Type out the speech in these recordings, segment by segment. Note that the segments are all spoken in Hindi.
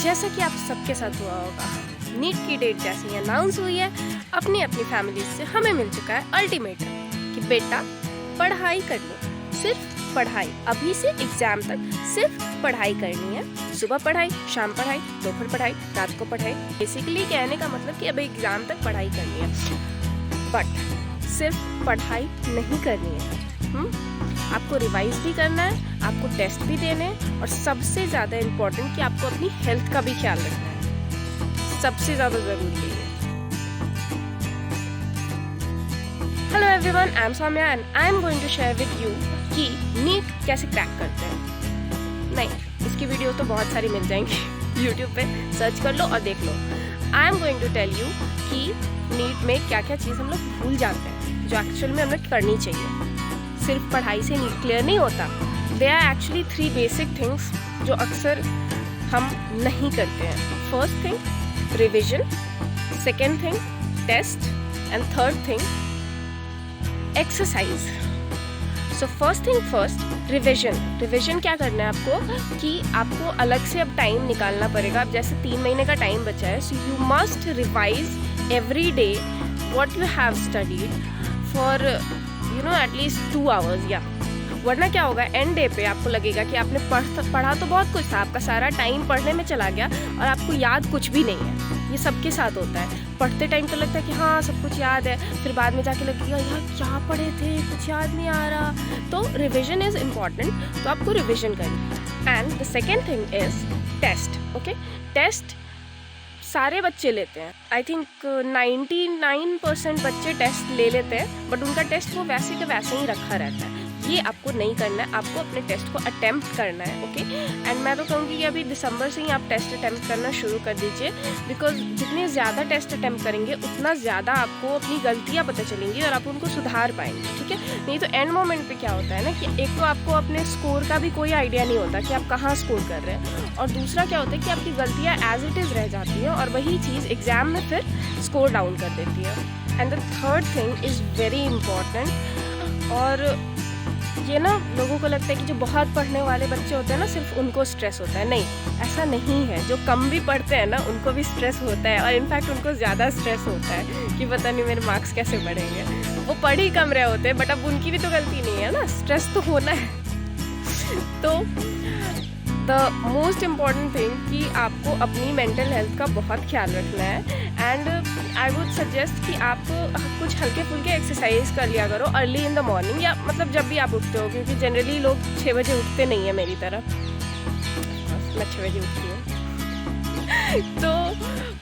जैसा कि आप सबके साथ हुआ होगा, नीट की डेट जैसे ही अनाउंस हुई है, अपनी अपनी फैमिली से हमें मिल चुका है अल्टीमेटम कि बेटा पढ़ाई कर लो, सिर्फ पढ़ाई, अभी से एग्जाम तक सिर्फ पढ़ाई करनी है। सुबह पढ़ाई, शाम पढ़ाई, दोपहर पढ़ाई, रात को पढ़ाई। बेसिकली कहने का मतलब कि अभी एग्जाम तक पढ़ाई करनी है, बट सिर्फ पढ़ाई नहीं करनी है। आपको रिवाइज भी करना है, आपको टेस्ट भी देने हैं, और सबसे ज़्यादा इम्पोर्टेंट कि आपको अपनी हेल्थ का भी ख्याल रखना है, सबसे ज़्यादा ज़रूरी है। Hello everyone, I am Saumya and I am going to share with you कि नीट कैसे क्रैक करते हैं। नहीं, इसकी वीडियो तो बहुत सारी मिल जाएंगी यूट्यूब पे सर्च कर लो और देख लो। I am going to tell you कि नीट में क्या क्या चीज़ हम लोग भूल जाते हैं जो एक्चुअल में हमें करनी चाहिए। सिर्फ पढ़ाई से नीट क्लियर नहीं होता। They are actually 3 basic things जो अक्सर हम नहीं करते हैं। First thing revision, second thing test, and third thing exercise. So first thing first, revision क्या करना है आपको कि आपको अलग से अब टाइम निकालना पड़ेगा। अब जैसे 3 महीने का टाइम बचा है, so you must revise every day what you have studied for at least 2 hours. या वरना क्या होगा, एंड डे पे आपको लगेगा कि आपने पढ़ा तो बहुत कुछ था, आपका सारा टाइम पढ़ने में चला गया और आपको याद कुछ भी नहीं है। ये सबके साथ होता है। पढ़ते टाइम तो लगता है कि हाँ सब कुछ याद है, फिर बाद में जाके लगेगा यार क्या पढ़े थे, कुछ याद नहीं आ रहा। तो रिविजन इज़ इम्पॉर्टेंट, तो आपको रिविजन करनी है। And the second thing is test. Okay, test सारे बच्चे लेते हैं। आई थिंक 99% बच्चे टेस्ट ले लेते हैं, बट उनका टेस्ट वो वैसे के वैसे ही रखा रहता है। ये आपको नहीं करना है, आपको अपने टेस्ट को अटेम्प्ट करना है। ओके, एंड मैं तो कहूँगी कि अभी दिसंबर से ही आप टेस्ट अटेम्प्ट करना शुरू कर दीजिए, बिकॉज जितने ज़्यादा टेस्ट अटेम्प्ट करेंगे उतना ज़्यादा आपको अपनी गलतियाँ पता चलेंगी और आप उनको सुधार पाएंगे। ठीक है, नहीं तो एंड मोमेंट पे क्या होता है ना कि एक तो आपको अपने स्कोर का भी कोई आइडिया नहीं होता कि आप कहाँ स्कोर कर रहे हैं, और दूसरा क्या होता है कि आपकी गलतियाँ एज इट इज़ रह जाती हैं और वही चीज़ एग्ज़ाम में फिर स्कोर डाउन कर देती है। And the third thing is very important, और ये ना लोगों को लगता है कि जो बहुत पढ़ने वाले बच्चे होते हैं ना सिर्फ उनको स्ट्रेस होता है। नहीं, ऐसा नहीं है। जो कम भी पढ़ते हैं ना उनको भी स्ट्रेस होता है, और इनफैक्ट उनको ज़्यादा स्ट्रेस होता है कि पता नहीं मेरे मार्क्स कैसे बढ़ेंगे। वो पढ़ ही कम रहे होते हैं, बट अब उनकी भी तो गलती नहीं है ना, स्ट्रेस तो होना है। तो द मोस्ट इम्पॉर्टेंट थिंग कि आपको अपनी मेंटल हेल्थ का बहुत ख्याल रखना है। एंड आई वुड सजेस्ट कि आप कुछ हल्के फुल्के एक्सरसाइज कर लिया करो अर्ली इन द मॉर्निंग, या मतलब जब भी आप उठते हो, क्योंकि जनरली लोग 6 बजे उठते नहीं है मेरी तरह। मैं 6 बजे उठती हूँ तो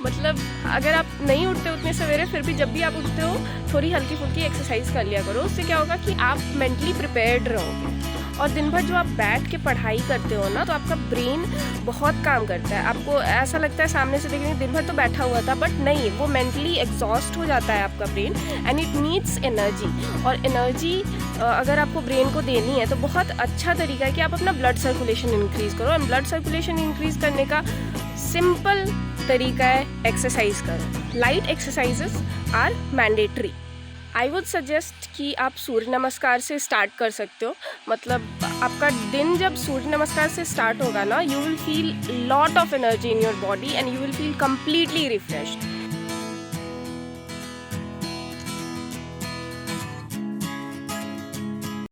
मतलब अगर आप नहीं उठते उतने सवेरे, फिर भी जब भी आप उठते हो थोड़ी हल्की फुल्की एक्सरसाइज कर लिया करो। उससे क्या होगा कि आप मेंटली प्रिपेयर्ड रहोगे, और दिन भर जो आप बैठ के पढ़ाई करते हो ना तो आपका ब्रेन बहुत काम करता है। आपको ऐसा लगता है सामने से देखने दिन भर तो बैठा हुआ था, बट नहीं, वो मेंटली एग्जॉस्ट हो जाता है आपका brain, and it needs energy. और एनर्जी अगर आपको ब्रेन को देनी है तो बहुत अच्छा तरीका है कि आप अपना ब्लड सर्कुलेशन इंक्रीज़ करो। एंड ब्लड सर्कुलेशन इंक्रीज़ करने का सिंपल तरीका है एक्सरसाइज करो। Light exercises are mandatory. I would suggest कि आप सूर्य नमस्कार से स्टार्ट कर सकते हो। मतलब आपका दिन जब सूर्य नमस्कार से स्टार्ट होगा ना, you will feel lot of energy in your body and you will feel completely refreshed.